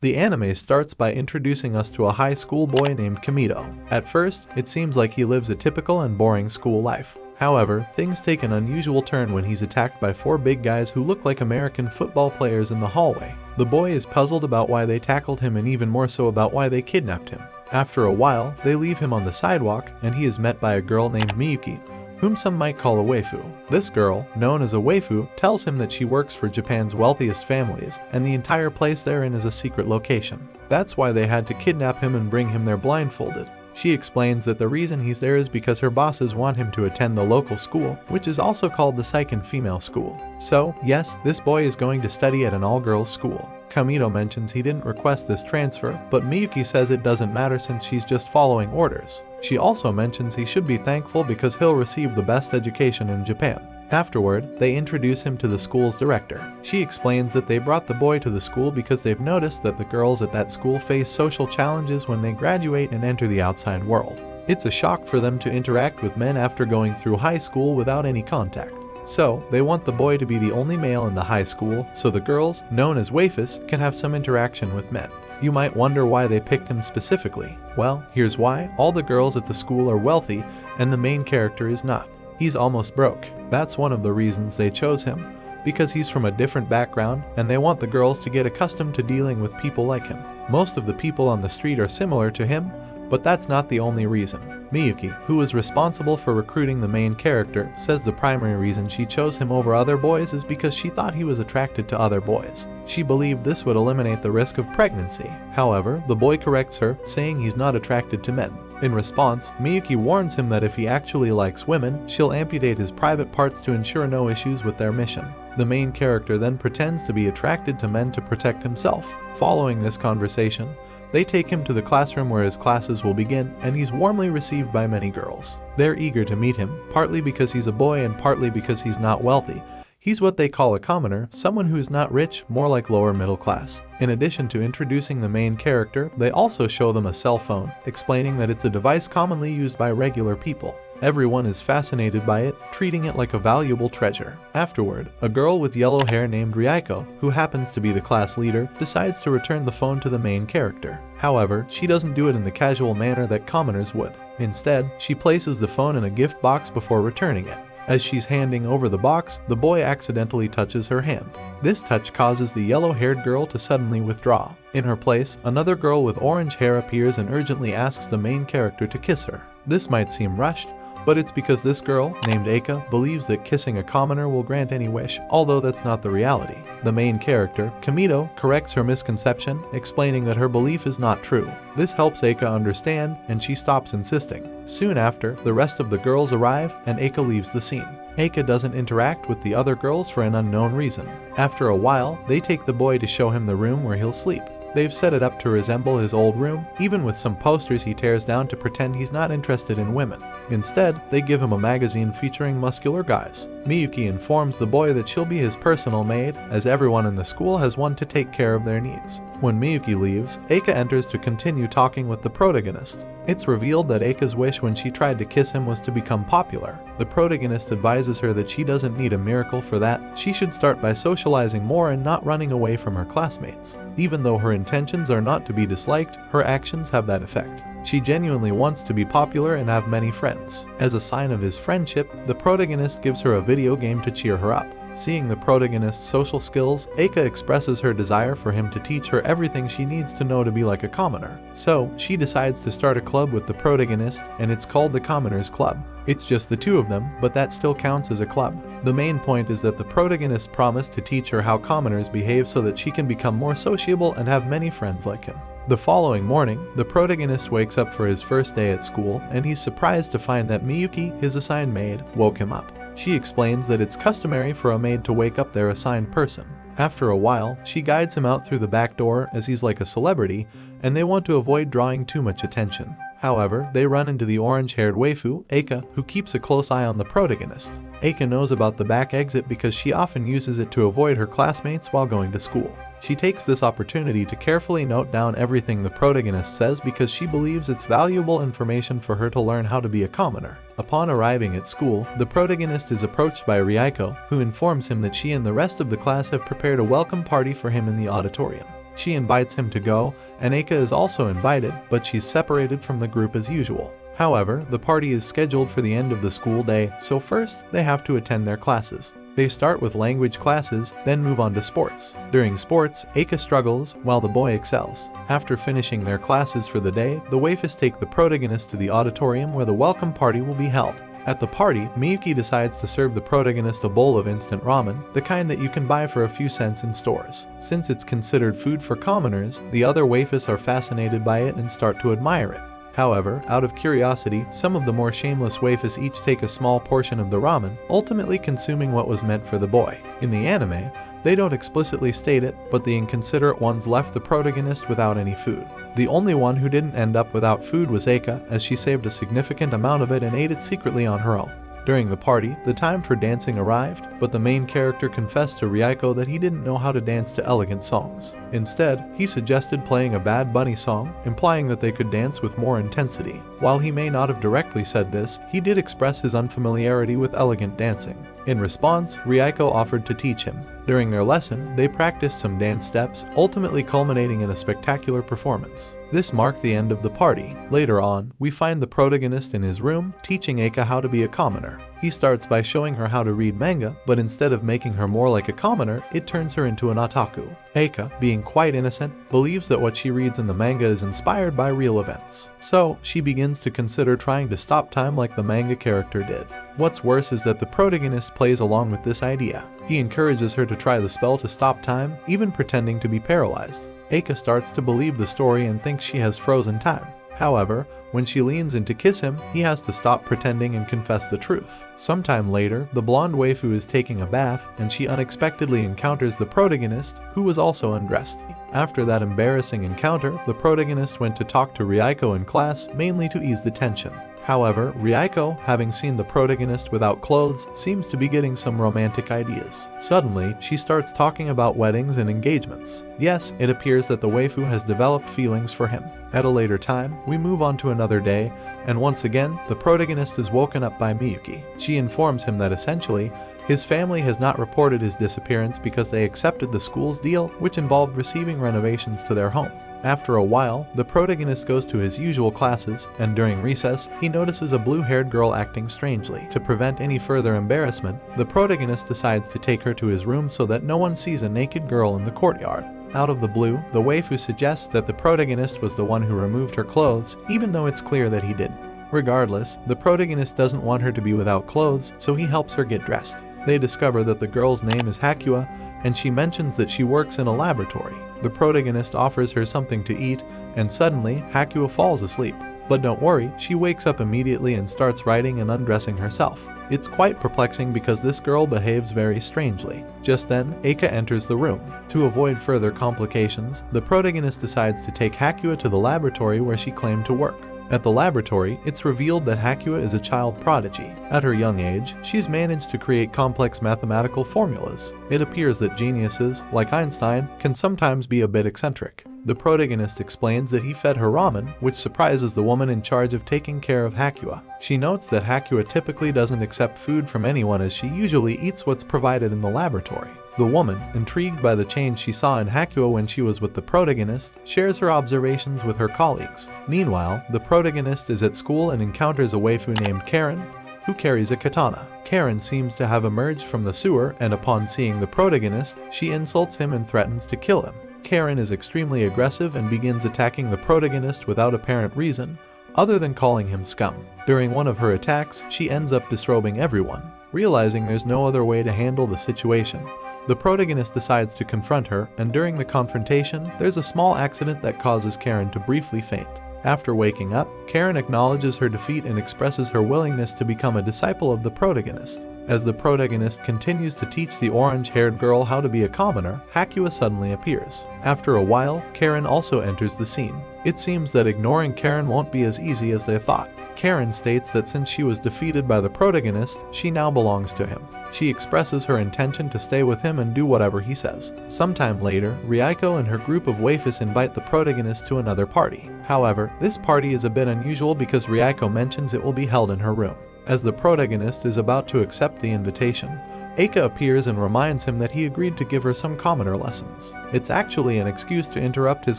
The anime starts by introducing us to a high school boy named Kamito. At first, it seems like he lives a typical and boring school life. However, things take an unusual turn when he's attacked by 4 big guys who look like American football players in the hallway. The boy is puzzled about why they tackled him and even more so about why they kidnapped him. After a while, they leave him on the sidewalk and he is met by a girl named Miyuki, whom some might call a waifu. This girl, known as a waifu, tells him that she works for Japan's wealthiest families and the entire place they're in is a secret location. That's why they had to kidnap him and bring him there blindfolded. She explains that the reason he's there is because her bosses want him to attend the local school, which is also called the Seiken Female School. So, yes, this boy is going to study at an all-girls school. Kamito mentions he didn't request this transfer, but Miyuki says it doesn't matter since she's just following orders. She also mentions he should be thankful because he'll receive the best education in Japan. Afterward, they introduce him to the school's director. She explains that they brought the boy to the school because they've noticed that the girls at that school face social challenges when they graduate and enter the outside world. It's a shock for them to interact with men after going through high school without any contact. So, they want the boy to be the only male in the high school so the girls, known as waifus, can have some interaction with men. You might wonder why they picked him specifically. Well, here's why. All the girls at the school are wealthy and the main character is not. He's almost broke. That's one of the reasons they chose him, because he's from a different background and they want the girls to get accustomed to dealing with people like him. Most of the people on the street are similar to him, but that's not the only reason. Miyuki, who is responsible for recruiting the main character, says the primary reason she chose him over other boys is because she thought he was attracted to other boys. She believed this would eliminate the risk of pregnancy. However, the boy corrects her, saying he's not attracted to men. In response, Miyuki warns him that if he actually likes women, she'll amputate his private parts to ensure no issues with their mission. The main character then pretends to be attracted to men to protect himself. Following this conversation, they take him to the classroom where his classes will begin, and he's warmly received by many girls. They're eager to meet him, partly because he's a boy and partly because he's not wealthy. He's what they call a commoner, someone who's not rich, more like lower middle class. In addition to introducing the main character, they also show them a cell phone, explaining that it's a device commonly used by regular people. Everyone is fascinated by it, treating it like a valuable treasure. Afterward, a girl with yellow hair named Ryuko, who happens to be the class leader, decides to return the phone to the main character. However, she doesn't do it in the casual manner that commoners would. Instead, she places the phone in a gift box before returning it. As she's handing over the box, the boy accidentally touches her hand. This touch causes the yellow-haired girl to suddenly withdraw. In her place, another girl with orange hair appears and urgently asks the main character to kiss her. This might seem rushed, but it's because this girl, named Eika, believes that kissing a commoner will grant any wish, although that's not the reality. The main character, Kamito, corrects her misconception, explaining that her belief is not true. This helps Eika understand, and she stops insisting. Soon after, the rest of the girls arrive, and Eika leaves the scene. Eika doesn't interact with the other girls for an unknown reason. After a while, they take the boy to show him the room where he'll sleep. They've set it up to resemble his old room, even with some posters he tears down to pretend he's not interested in women. Instead, they give him a magazine featuring muscular guys. Miyuki informs the boy that she'll be his personal maid, as everyone in the school has one to take care of their needs. When Miyuki leaves, Eika enters to continue talking with the protagonist. It's revealed that Eika's wish when she tried to kiss him was to become popular. The protagonist advises her that she doesn't need a miracle for that. She should start by socializing more and not running away from her classmates. Even though her intentions are not to be disliked, her actions have that effect. She genuinely wants to be popular and have many friends. As a sign of his friendship, the protagonist gives her a video game to cheer her up. Seeing the protagonist's social skills, Eika expresses her desire for him to teach her everything she needs to know to be like a commoner. So, she decides to start a club with the protagonist, and it's called the Commoners Club. It's just the two of them, but that still counts as a club. The main point is that the protagonist promised to teach her how commoners behave so that she can become more sociable and have many friends like him. The following morning, the protagonist wakes up for his first day at school, and he's surprised to find that Miyuki, his assigned maid, woke him up. She explains that it's customary for a maid to wake up their assigned person. After a while, she guides him out through the back door as he's like a celebrity, and they want to avoid drawing too much attention. However, they run into the orange-haired waifu, Eika, who keeps a close eye on the protagonist. Eika knows about the back exit because she often uses it to avoid her classmates while going to school. She takes this opportunity to carefully note down everything the protagonist says because she believes it's valuable information for her to learn how to be a commoner. Upon arriving at school, the protagonist is approached by Ryuko, who informs him that she and the rest of the class have prepared a welcome party for him in the auditorium. She invites him to go, and Eika is also invited, but she's separated from the group as usual. However, the party is scheduled for the end of the school day, so first, they have to attend their classes. They start with language classes, then move on to sports. During sports, Eika struggles, while the boy excels. After finishing their classes for the day, the waifus take the protagonist to the auditorium where the welcome party will be held. At the party, Miyuki decides to serve the protagonist a bowl of instant ramen, the kind that you can buy for a few cents in stores. Since it's considered food for commoners, the other waifus are fascinated by it and start to admire it. However, out of curiosity, some of the more shameless waifus each take a small portion of the ramen, ultimately consuming what was meant for the boy. In the anime, they don't explicitly state it, but the inconsiderate ones left the protagonist without any food. The only one who didn't end up without food was Eika, as she saved a significant amount of it and ate it secretly on her own. During the party, the time for dancing arrived, but the main character confessed to Ryuko that he didn't know how to dance to elegant songs. Instead, he suggested playing a Bad Bunny song, implying that they could dance with more intensity. While he may not have directly said this, he did express his unfamiliarity with elegant dancing. In response, Ryuko offered to teach him. During their lesson, they practiced some dance steps, ultimately culminating in a spectacular performance. This marked the end of the party. Later on, we find the protagonist in his room, teaching Eika how to be a commoner. He starts by showing her how to read manga, but instead of making her more like a commoner, it turns her into an otaku. Eika, being quite innocent, believes that what she reads in the manga is inspired by real events. So, she begins to consider trying to stop time like the manga character did. What's worse is that the protagonist plays along with this idea. He encourages her to try the spell to stop time, even pretending to be paralyzed. Eika starts to believe the story and thinks she has frozen time. However, when she leans in to kiss him, he has to stop pretending and confess the truth. Sometime later, the blonde waifu is taking a bath, and she unexpectedly encounters the protagonist, who was also undressed. After that embarrassing encounter, the protagonist went to talk to Ryuko in class, mainly to ease the tension. However, Ryuko, having seen the protagonist without clothes, seems to be getting some romantic ideas. Suddenly, she starts talking about weddings and engagements. Yes, it appears that the waifu has developed feelings for him. At a later time, we move on to another day, and once again, the protagonist is woken up by Miyuki. She informs him that essentially, his family has not reported his disappearance because they accepted the school's deal, which involved receiving renovations to their home. After a while, the protagonist goes to his usual classes, and during recess, he notices a blue-haired girl acting strangely. To prevent any further embarrassment, the protagonist decides to take her to his room so that no one sees a naked girl in the courtyard. Out of the blue, the waifu suggests that the protagonist was the one who removed her clothes, even though it's clear that he didn't. Regardless, the protagonist doesn't want her to be without clothes, so he helps her get dressed. They discover that the girl's name is Hakua, and she mentions that she works in a laboratory. The protagonist offers her something to eat, and suddenly, Hakua falls asleep. But don't worry, she wakes up immediately and starts writing and undressing herself. It's quite perplexing because this girl behaves very strangely. Just then, Eika enters the room. To avoid further complications, the protagonist decides to take Hakua to the laboratory where she claimed to work. At the laboratory, it's revealed that Hakua is a child prodigy. At her young age, she's managed to create complex mathematical formulas. It appears that geniuses, like Einstein, can sometimes be a bit eccentric. The protagonist explains that he fed her ramen, which surprises the woman in charge of taking care of Hakua. She notes that Hakua typically doesn't accept food from anyone as she usually eats what's provided in the laboratory. The woman, intrigued by the change she saw in Hakua when she was with the protagonist, shares her observations with her colleagues. Meanwhile, the protagonist is at school and encounters a waifu named Karen, who carries a katana. Karen seems to have emerged from the sewer, and upon seeing the protagonist, she insults him and threatens to kill him. Karen is extremely aggressive and begins attacking the protagonist without apparent reason, other than calling him scum. During one of her attacks, she ends up disrobing everyone. Realizing there's no other way to handle the situation, the protagonist decides to confront her, and during the confrontation, there's a small accident that causes Karen to briefly faint. After waking up, Karen acknowledges her defeat and expresses her willingness to become a disciple of the protagonist. As the protagonist continues to teach the orange-haired girl how to be a commoner, Hakua suddenly appears. After a while, Karen also enters the scene. It seems that ignoring Karen won't be as easy as they thought. Karen states that since she was defeated by the protagonist, she now belongs to him. She expresses her intention to stay with him and do whatever he says. Sometime later, Ryuko and her group of waifus invite the protagonist to another party. However, this party is a bit unusual because Ryuko mentions it will be held in her room. As the protagonist is about to accept the invitation, Eika appears and reminds him that he agreed to give her some commoner lessons. It's actually an excuse to interrupt his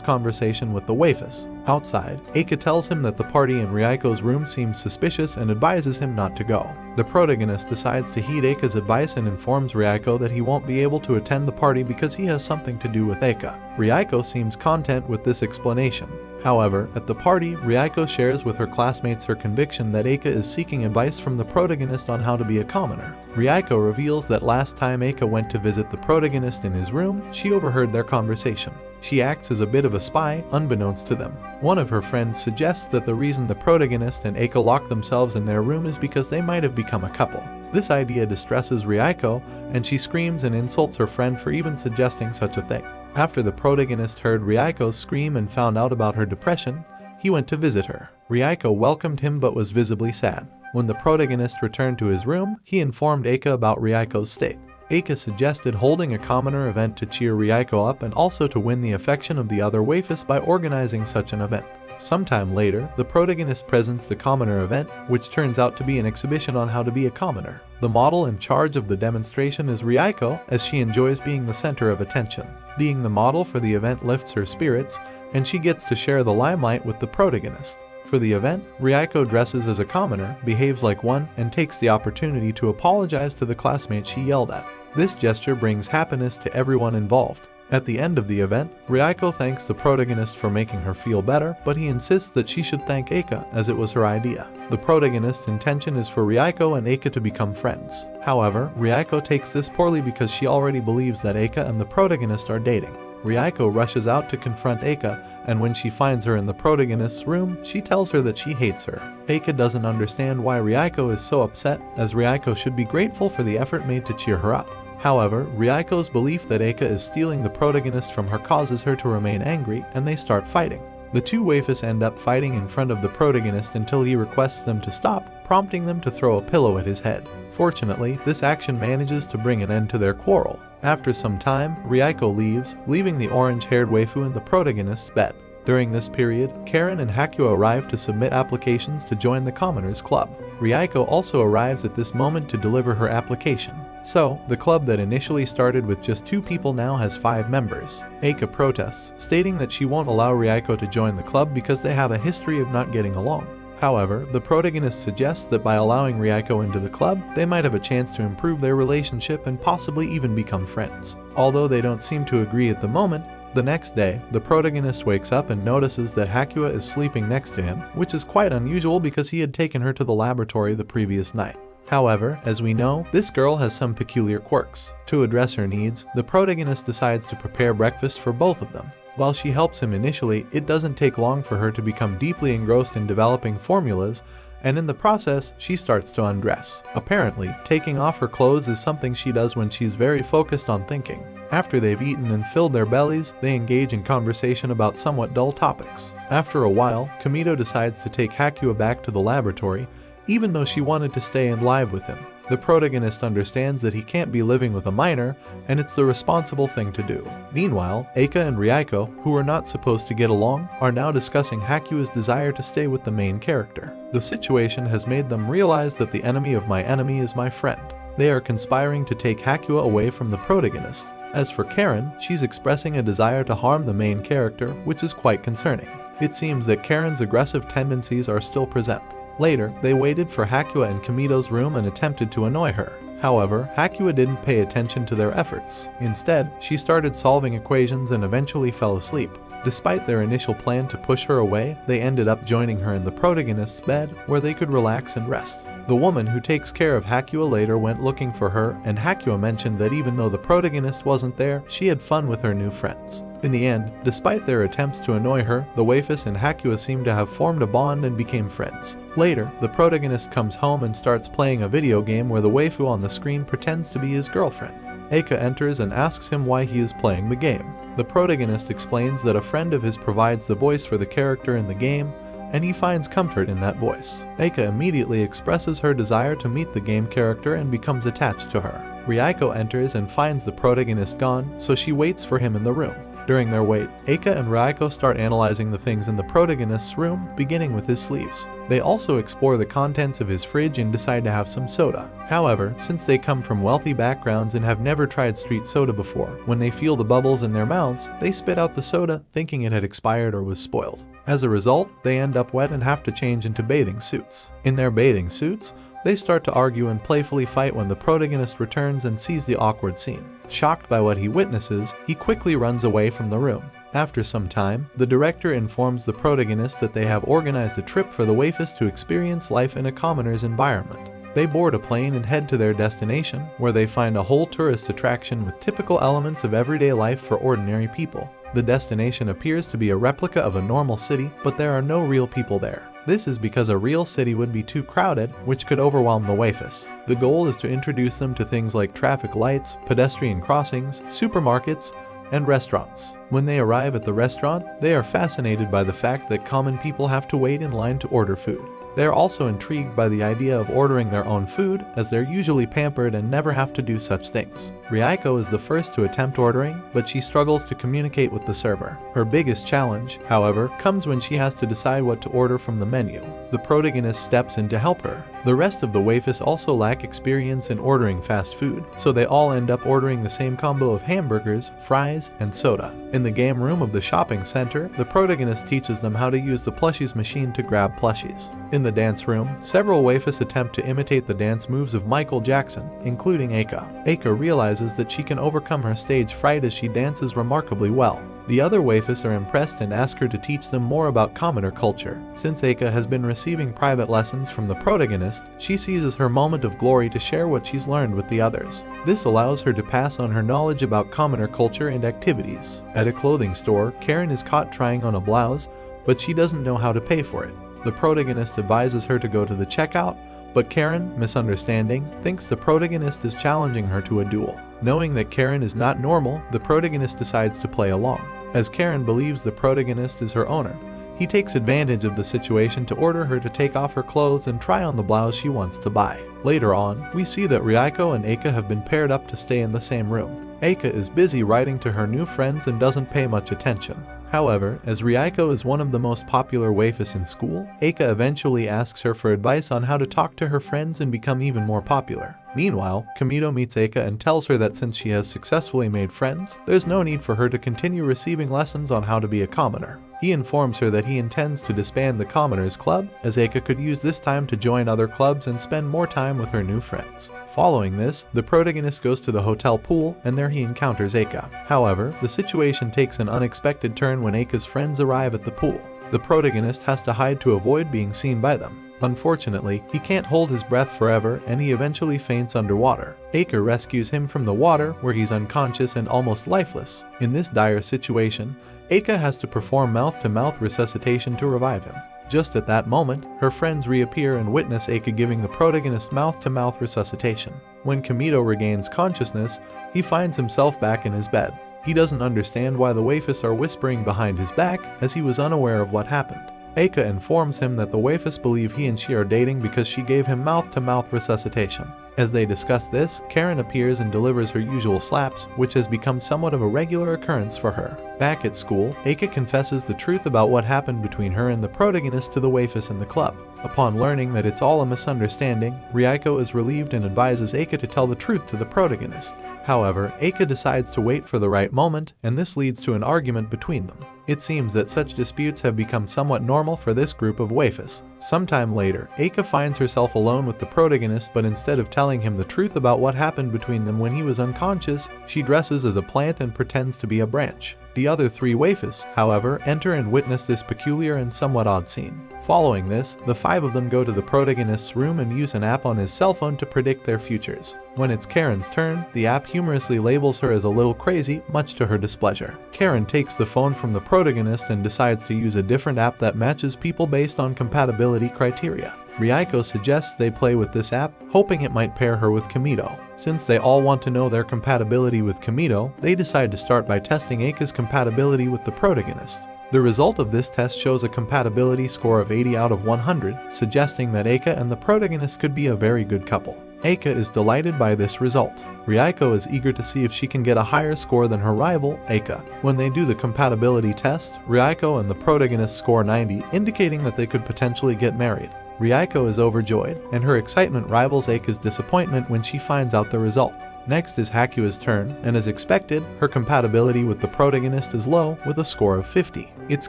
conversation with the waifus. Outside, Eika tells him that the party in Ryaiko's room seems suspicious and advises him not to go. The protagonist decides to heed Eika's advice and informs Ryaiko that he won't be able to attend the party because he has something to do with Eika. Ryaiko seems content with this explanation. However, at the party, Ryaiko shares with her classmates her conviction that Eika is seeking advice from the protagonist on how to be a commoner. Ryaiko reveals that last time Eika went to visit the protagonist in his room, she overheard their conversation. She acts as a bit of a spy, unbeknownst to them. One of her friends suggests that the reason the protagonist and Eika lock themselves in their room is because they might have become a couple. This idea distresses Ryaiko, and she screams and insults her friend for even suggesting such a thing. After the protagonist heard Ryaiko scream and found out about her depression, he went to visit her. Ryaiko welcomed him but was visibly sad. When the protagonist returned to his room, he informed Eika about Ryaiko's state. Eika suggested holding a commoner event to cheer Ryaiko up and also to win the affection of the other waifus by organizing such an event. Sometime later, the protagonist presents the commoner event, which turns out to be an exhibition on how to be a commoner. The model in charge of the demonstration is Ryaiko, as she enjoys being the center of attention. Being the model for the event lifts her spirits, and she gets to share the limelight with the protagonist. For the event, Ryaiko dresses as a commoner, behaves like one, and takes the opportunity to apologize to the classmate she yelled at. This gesture brings happiness to everyone involved. At the end of the event, Ryaiko thanks the protagonist for making her feel better, but he insists that she should thank Eika, as it was her idea. The protagonist's intention is for Ryaiko and Eika to become friends. However, Ryaiko takes this poorly because she already believes that Eika and the protagonist are dating. Ryaiko rushes out to confront Eika, and when she finds her in the protagonist's room, she tells her that she hates her. Eika doesn't understand why Ryaiko is so upset, as Ryaiko should be grateful for the effort made to cheer her up. However, Ryaiko's belief that Eika is stealing the protagonist from her causes her to remain angry, and they start fighting. The two waifus end up fighting in front of the protagonist until he requests them to stop, prompting them to throw a pillow at his head. Fortunately, this action manages to bring an end to their quarrel. After some time, Ryaiko leaves, leaving the orange-haired waifu in the protagonist's bed. During this period, Karen and Hakuo arrive to submit applications to join the Commoners Club. Ryaiko also arrives at this moment to deliver her application. So, the club that initially started with just 2 people now has 5 members. Eika protests, stating that she won't allow Ryaiko to join the club because they have a history of not getting along. However, the protagonist suggests that by allowing Ryaiko into the club, they might have a chance to improve their relationship and possibly even become friends. Although they don't seem to agree at the moment, the next day, the protagonist wakes up and notices that Hakuo is sleeping next to him, which is quite unusual because he had taken her to the laboratory the previous night. However, as we know, this girl has some peculiar quirks. To address her needs, the protagonist decides to prepare breakfast for both of them. While she helps him initially, it doesn't take long for her to become deeply engrossed in developing formulas, and in the process, she starts to undress. Apparently, taking off her clothes is something she does when she's very focused on thinking. After they've eaten and filled their bellies, they engage in conversation about somewhat dull topics. After a while, Kamito decides to take Hakuo back to the laboratory, even though she wanted to stay and live with him. The protagonist understands that he can't be living with a minor, and it's the responsible thing to do. Meanwhile, Eika and Ryaiko, who are not supposed to get along, are now discussing Hakuo's desire to stay with the main character. The situation has made them realize that the enemy of my enemy is my friend. They are conspiring to take Hakuo away from the protagonist. As for Karen, she's expressing a desire to harm the main character, which is quite concerning. It seems that Karen's aggressive tendencies are still present. Later, they waited for Hakuo in Kamito's room and attempted to annoy her. However, Hakuo didn't pay attention to their efforts. Instead, she started solving equations and eventually fell asleep. Despite their initial plan to push her away, they ended up joining her in the protagonist's bed, where they could relax and rest. The woman who takes care of Hakuo later went looking for her, and Hakuo mentioned that even though the protagonist wasn't there, she had fun with her new friends. In the end, despite their attempts to annoy her, the waifus and Hakuo seem to have formed a bond and became friends. Later, the protagonist comes home and starts playing a video game where the waifu on the screen pretends to be his girlfriend. Eika enters and asks him why he is playing the game. The protagonist explains that a friend of his provides the voice for the character in the game, and he finds comfort in that voice. Eika immediately expresses her desire to meet the game character and becomes attached to her. Ryaiko enters and finds the protagonist gone, so she waits for him in the room. During their wait, Eika and Ryuko start analyzing the things in the protagonist's room, beginning with his sleeves. They also explore the contents of his fridge and decide to have some soda. However, since they come from wealthy backgrounds and have never tried street soda before, when they feel the bubbles in their mouths, they spit out the soda, thinking it had expired or was spoiled. As a result, they end up wet and have to change into bathing suits. In their bathing suits, they start to argue and playfully fight when the protagonist returns and sees the awkward scene. Shocked by what he witnesses, he quickly runs away from the room. After some time, the director informs the protagonist that they have organized a trip for the waifus to experience life in a commoner's environment. They board a plane and head to their destination, where they find a whole tourist attraction with typical elements of everyday life for ordinary people. The destination appears to be a replica of a normal city, but there are no real people there. This is because a real city would be too crowded, which could overwhelm the waifus. The goal is to introduce them to things like traffic lights, pedestrian crossings, supermarkets, and restaurants. When they arrive at the restaurant, they are fascinated by the fact that common people have to wait in line to order food. They are also intrigued by the idea of ordering their own food, as they're usually pampered and never have to do such things. Ryuko is the first to attempt ordering, but she struggles to communicate with the server. Her biggest challenge, however, comes when she has to decide what to order from the menu. The protagonist steps in to help her. The rest of the waifus also lack experience in ordering fast food, so they all end up ordering the same combo of hamburgers, fries, and soda. In the game room of the shopping center, the protagonist teaches them how to use the plushies machine to grab plushies. In the dance room, several waifus attempt to imitate the dance moves of Michael Jackson, including Eika. Eika realizes that she can overcome her stage fright as she dances remarkably well. The other waifus are impressed and ask her to teach them more about commoner culture. Since Eika has been receiving private lessons from the protagonist, she seizes her moment of glory to share what she's learned with the others. This allows her to pass on her knowledge about commoner culture and activities. At a clothing store, Karen is caught trying on a blouse, but she doesn't know how to pay for it. The protagonist advises her to go to the checkout, but Karen, misunderstanding, thinks the protagonist is challenging her to a duel. Knowing that Karen is not normal, the protagonist decides to play along. As Karen believes the protagonist is her owner, he takes advantage of the situation to order her to take off her clothes and try on the blouse she wants to buy. Later on, we see that Ryuko and Eika have been paired up to stay in the same room. Eika is busy writing to her new friends and doesn't pay much attention. However, as Ryuko is one of the most popular waifus in school, Eika eventually asks her for advice on how to talk to her friends and become even more popular. Meanwhile, Kamito meets Eika and tells her that since she has successfully made friends, there's no need for her to continue receiving lessons on how to be a commoner. He informs her that he intends to disband the Commoners Club, as Eika could use this time to join other clubs and spend more time with her new friends. Following this, the protagonist goes to the hotel pool, and there he encounters Eika. However, the situation takes an unexpected turn when Eika's friends arrive at the pool. The protagonist has to hide to avoid being seen by them. Unfortunately, he can't hold his breath forever and he eventually faints underwater. Eika rescues him from the water, where he's unconscious and almost lifeless. In this dire situation, Eika has to perform mouth-to-mouth resuscitation to revive him. Just at that moment, her friends reappear and witness Eika giving the protagonist mouth-to-mouth resuscitation. When Kamito regains consciousness, he finds himself back in his bed. He doesn't understand why the waifus are whispering behind his back, as he was unaware of what happened. Eika informs him that the waifus believe he and she are dating because she gave him mouth-to-mouth resuscitation. As they discuss this, Karen appears and delivers her usual slaps, which has become somewhat of a regular occurrence for her. Back at school, Eika confesses the truth about what happened between her and the protagonist to the waifus in the club. Upon learning that it's all a misunderstanding, Ryuko is relieved and advises Eika to tell the truth to the protagonist. However, Eika decides to wait for the right moment, and this leads to an argument between them. It seems that such disputes have become somewhat normal for this group of waifus. Sometime later, Eika finds herself alone with the protagonist, but instead of telling him the truth about what happened between them when he was unconscious, she dresses as a plant and pretends to be a branch. The other three waifus, however, enter and witness this peculiar and somewhat odd scene. Following this, the five of them go to the protagonist's room and use an app on his cell phone to predict their futures. When it's Karen's turn, the app humorously labels her as a little crazy, much to her displeasure. Karen takes the phone from the protagonist and decides to use a different app that matches people based on compatibility criteria. Ryuko suggests they play with this app, hoping it might pair her with Kamito. Since they all want to know their compatibility with Kamito, they decide to start by testing Eika's compatibility with the protagonist. The result of this test shows a compatibility score of 80 out of 100, suggesting that Eika and the protagonist could be a very good couple. Eika is delighted by this result. Ryuko is eager to see if she can get a higher score than her rival, Eika. When they do the compatibility test, Ryuko and the protagonist score 90, indicating that they could potentially get married. Ryuko is overjoyed, and her excitement rivals Eika's disappointment when she finds out the result. Next is Hakua's turn, and as expected, her compatibility with the protagonist is low with a score of 50. It's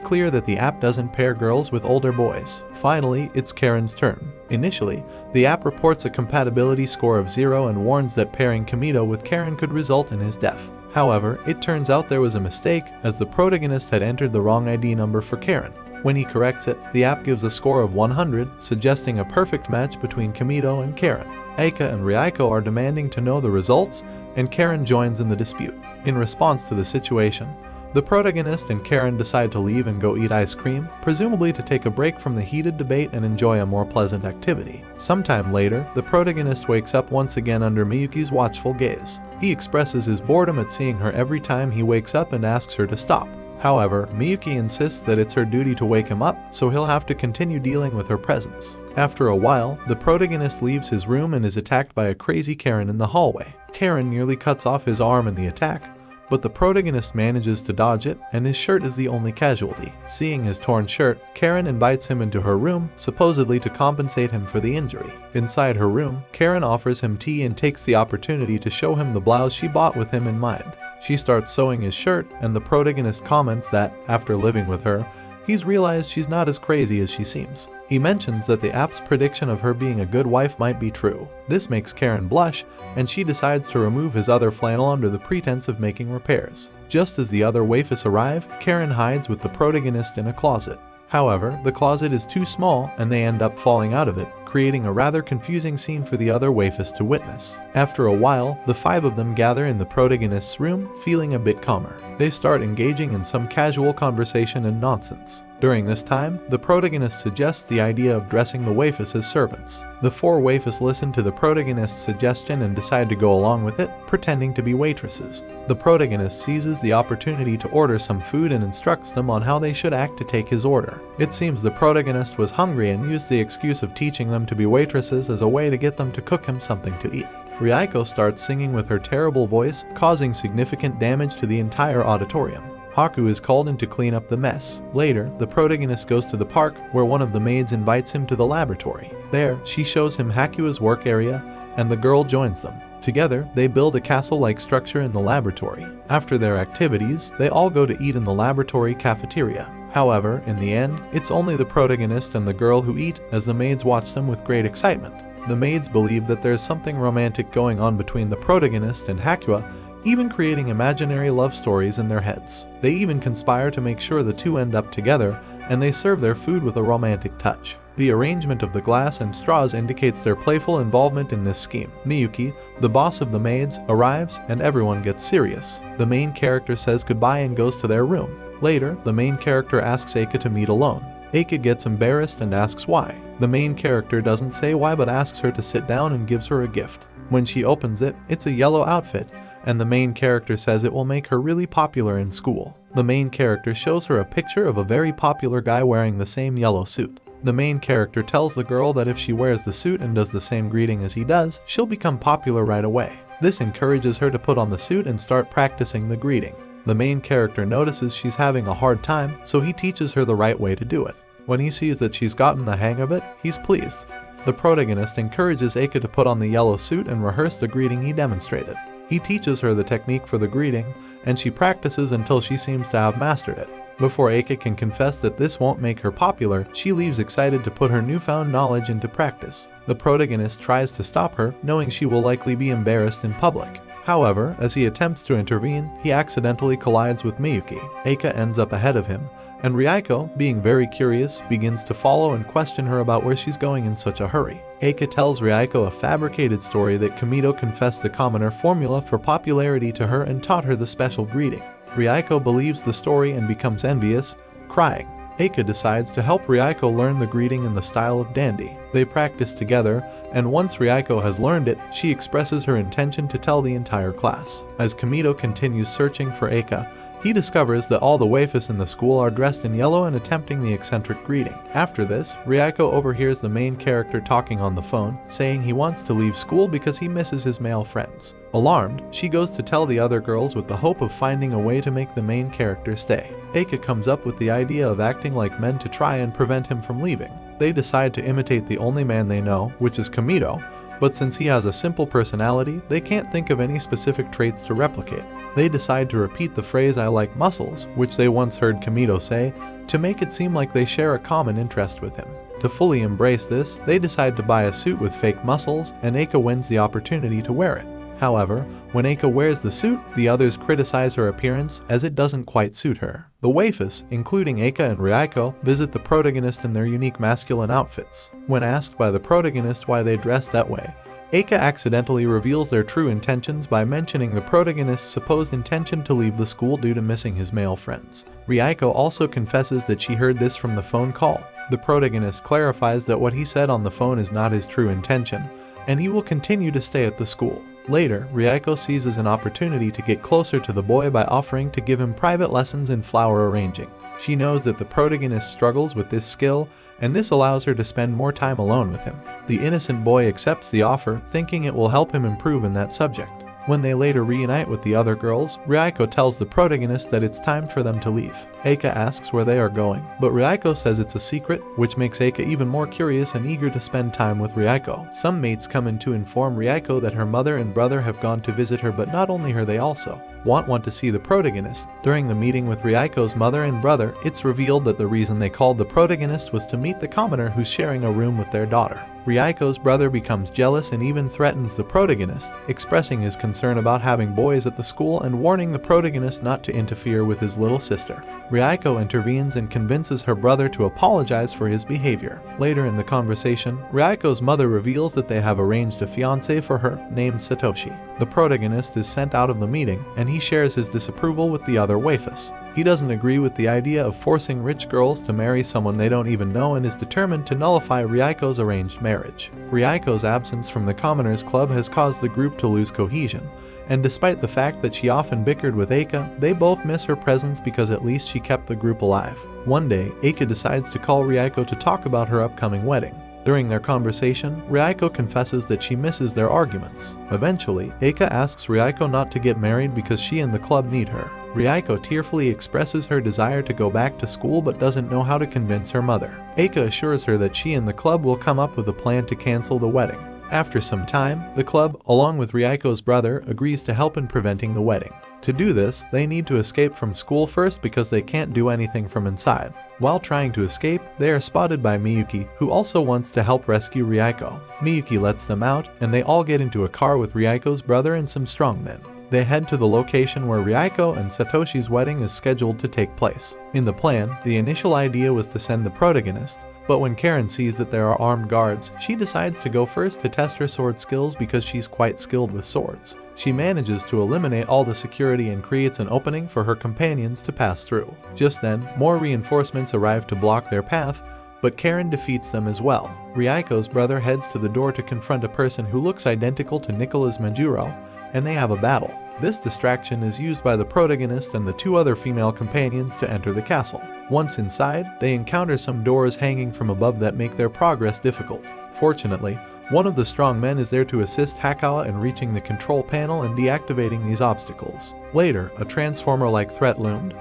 clear that the app doesn't pair girls with older boys. Finally, it's Karen's turn. Initially, the app reports a compatibility score of 0 and warns that pairing Kamito with Karen could result in his death. However, it turns out there was a mistake, as the protagonist had entered the wrong ID number for Karen. When he corrects it, the app gives a score of 100, suggesting a perfect match between Kamito and Karen. Eika and Ryuko are demanding to know the results, and Karen joins in the dispute. In response to the situation, the protagonist and Karen decide to leave and go eat ice cream, presumably to take a break from the heated debate and enjoy a more pleasant activity. Sometime later, the protagonist wakes up once again under Miyuki's watchful gaze. He expresses his boredom at seeing her every time he wakes up and asks her to stop. However, Miyuki insists that it's her duty to wake him up, so he'll have to continue dealing with her presence. After a while, the protagonist leaves his room and is attacked by a crazy Karen in the hallway. Karen nearly cuts off his arm in the attack, but the protagonist manages to dodge it, and his shirt is the only casualty. Seeing his torn shirt, Karen invites him into her room, supposedly to compensate him for the injury. Inside her room, Karen offers him tea and takes the opportunity to show him the blouse she bought with him in mind. She starts sewing his shirt, and the protagonist comments that, after living with her, he's realized she's not as crazy as she seems. He mentions that the app's prediction of her being a good wife might be true. This makes Karen blush, and she decides to remove his other flannel under the pretense of making repairs. Just as the other waifus arrive, Karen hides with the protagonist in a closet. However, the closet is too small, and they end up falling out of it, creating a rather confusing scene for the other waifus to witness. After a while, the 5 of them gather in the protagonist's room, feeling a bit calmer. They start engaging in some casual conversation and nonsense. During this time, the protagonist suggests the idea of dressing the waifus as servants. The 4 waifus listen to the protagonist's suggestion and decide to go along with it, pretending to be waitresses. The protagonist seizes the opportunity to order some food and instructs them on how they should act to take his order. It seems the protagonist was hungry and used the excuse of teaching them to be waitresses as a way to get them to cook him something to eat. Ryuko starts singing with her terrible voice, causing significant damage to the entire auditorium. Haku is called in to clean up the mess. Later, the protagonist goes to the park, where one of the maids invites him to the laboratory. There, she shows him Hakua's work area, and the girl joins them. Together, they build a castle-like structure in the laboratory. After their activities, they all go to eat in the laboratory cafeteria. However, in the end, it's only the protagonist and the girl who eat, as the maids watch them with great excitement. The maids believe that there's something romantic going on between the protagonist and Hakua, even creating imaginary love stories in their heads. They even conspire to make sure the two end up together, and they serve their food with a romantic touch. The arrangement of the glass and straws indicates their playful involvement in this scheme. Miyuki, the boss of the maids, arrives, and everyone gets serious. The main character says goodbye and goes to their room. Later, the main character asks Eika to meet alone. Eika gets embarrassed and asks why. The main character doesn't say why but asks her to sit down and gives her a gift. When she opens it, it's a yellow outfit, and the main character says it will make her really popular in school. The main character shows her a picture of a very popular guy wearing the same yellow suit. The main character tells the girl that if she wears the suit and does the same greeting as he does, she'll become popular right away. This encourages her to put on the suit and start practicing the greeting. The main character notices she's having a hard time, so he teaches her the right way to do it. When he sees that she's gotten the hang of it, he's pleased. The protagonist encourages Eika to put on the yellow suit and rehearse the greeting he demonstrated. He teaches her the technique for the greeting, and she practices until she seems to have mastered it. Before Eika can confess that this won't make her popular, she leaves excited to put her newfound knowledge into practice. The protagonist tries to stop her, knowing she will likely be embarrassed in public. However, as he attempts to intervene, he accidentally collides with Miyuki. Eika ends up ahead of him, and Ryuko, being very curious, begins to follow and question her about where she's going in such a hurry. Eika tells Ryuko a fabricated story that Kamito confessed the commoner formula for popularity to her and taught her the special greeting. Ryuko believes the story and becomes envious, crying. Eika decides to help Ryuko learn the greeting in the style of dandy. They practice together, and once Ryuko has learned it, she expresses her intention to tell the entire class. As Kamito continues searching for Eika, He discovers that all the waifus in the school are dressed in yellow and attempting the eccentric greeting. After this, Ryuko overhears the main character talking on the phone, saying he wants to leave school because he misses his male friends. Alarmed, she goes to tell the other girls with the hope of finding a way to make the main character stay. Eika comes up with the idea of acting like men to try and prevent him from leaving. They decide to imitate the only man they know, which is Kamito, but since he has a simple personality, they can't think of any specific traits to replicate. They decide to repeat the phrase "I like muscles," which they once heard Kamito say, to make it seem like they share a common interest with him. To fully embrace this, they decide to buy a suit with fake muscles, and Eika wins the opportunity to wear it. However, when Eika wears the suit, the others criticize her appearance as it doesn't quite suit her. The waifus, including Eika and Ryuko, visit the protagonist in their unique masculine outfits. When asked by the protagonist why they dress that way, Eika accidentally reveals their true intentions by mentioning the protagonist's supposed intention to leave the school due to missing his male friends. Ryuko also confesses that she heard this from the phone call. The protagonist clarifies that what he said on the phone is not his true intention, and he will continue to stay at the school. Later, Ryuko seizes an opportunity to get closer to the boy by offering to give him private lessons in flower arranging. She knows that the protagonist struggles with this skill, and this allows her to spend more time alone with him. The innocent boy accepts the offer, thinking it will help him improve in that subject. When they later reunite with the other girls, Ryuko tells the protagonist that it's time for them to leave. Eika asks where they are going, but Ryuko says it's a secret, which makes Eika even more curious and eager to spend time with Ryuko. Some mates come in to inform Ryuko that her mother and brother have gone to visit her, but not only her, they also want to see the protagonist. During the meeting with Ryuko's mother and brother, it's revealed that the reason they called the protagonist was to meet the commoner who's sharing a room with their daughter. Ryuko's brother becomes jealous and even threatens the protagonist, expressing his concern about having boys at the school and warning the protagonist not to interfere with his little sister. Ryuko intervenes and convinces her brother to apologize for his behavior. Later in the conversation, Ryuko's mother reveals that they have arranged a fiancé for her, named Satoshi. The protagonist is sent out of the meeting, and he shares his disapproval with the other waifus. He doesn't agree with the idea of forcing rich girls to marry someone they don't even know and is determined to nullify Ryuko's arranged marriage. Ryuko's absence from the Commoners Club has caused the group to lose cohesion, and despite the fact that she often bickered with Eika, they both miss her presence because at least she kept the group alive. One day, Eika decides to call Ryuko to talk about her upcoming wedding. During their conversation, Ryuko confesses that she misses their arguments. Eventually, Eika asks Ryuko not to get married because she and the club need her. Ryuko tearfully expresses her desire to go back to school but doesn't know how to convince her mother. Eika assures her that she and the club will come up with a plan to cancel the wedding. After some time, the club, along with Ryuko's brother, agrees to help in preventing the wedding. To do this, they need to escape from school first because they can't do anything from inside. While trying to escape, they are spotted by Miyuki, who also wants to help rescue Ryuko. Miyuki lets them out, and they all get into a car with Ryuko's brother and some strongmen. They head to the location where Ryuko and Satoshi's wedding is scheduled to take place. In the plan, the initial idea was to send the protagonist, but when Karen sees that there are armed guards, she decides to go first to test her sword skills because she's quite skilled with swords. She manages to eliminate all the security and creates an opening for her companions to pass through. Just then, more reinforcements arrive to block their path, but Karen defeats them as well. Ryuko's brother heads to the door to confront a person who looks identical to Nicholas Majuro, and they have a battle. This distraction is used by the protagonist and the two other female companions to enter the castle. Once inside, they encounter some doors hanging from above that make their progress difficult. Fortunately, one of the strong men is there to assist Hakawa in reaching the control panel and deactivating these obstacles. Later, a transformer-like threat loomed,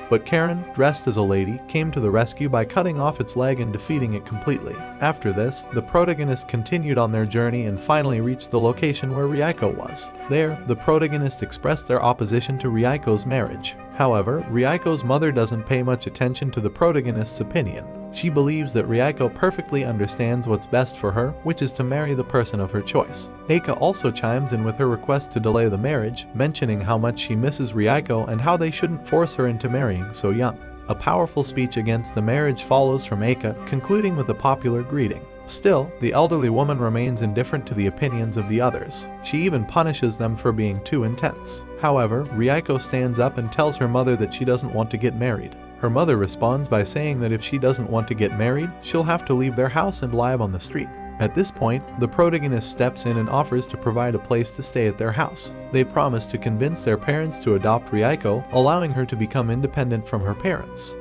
but Karen, dressed as a lady, came to the rescue by cutting off its leg and defeating it completely. After this, the protagonist continued on their journey and finally reached the location where Ryuko was. There, the protagonist expressed their opposition to Ryuko's marriage. However, Ryuko's mother doesn't pay much attention to the protagonist's opinion. She believes that Ryuko perfectly understands what's best for her, which is to marry the person of her choice. Eika also chimes in with her request to delay the marriage, mentioning how much she misses Ryuko and how they shouldn't force her into marrying so young. A powerful speech against the marriage follows from Eika, concluding with a popular greeting. Still, the elderly woman remains indifferent to the opinions of the others. She even punishes them for being too intense. However, Ryuko stands up and tells her mother that she doesn't want to get married. Her mother responds by saying that if she doesn't want to get married, she'll have to leave their house and live on the street. At this point, the protagonist steps in and offers to provide a place to stay at their house. They promise to convince their parents to adopt Ryuko, allowing her to become independent from her parents.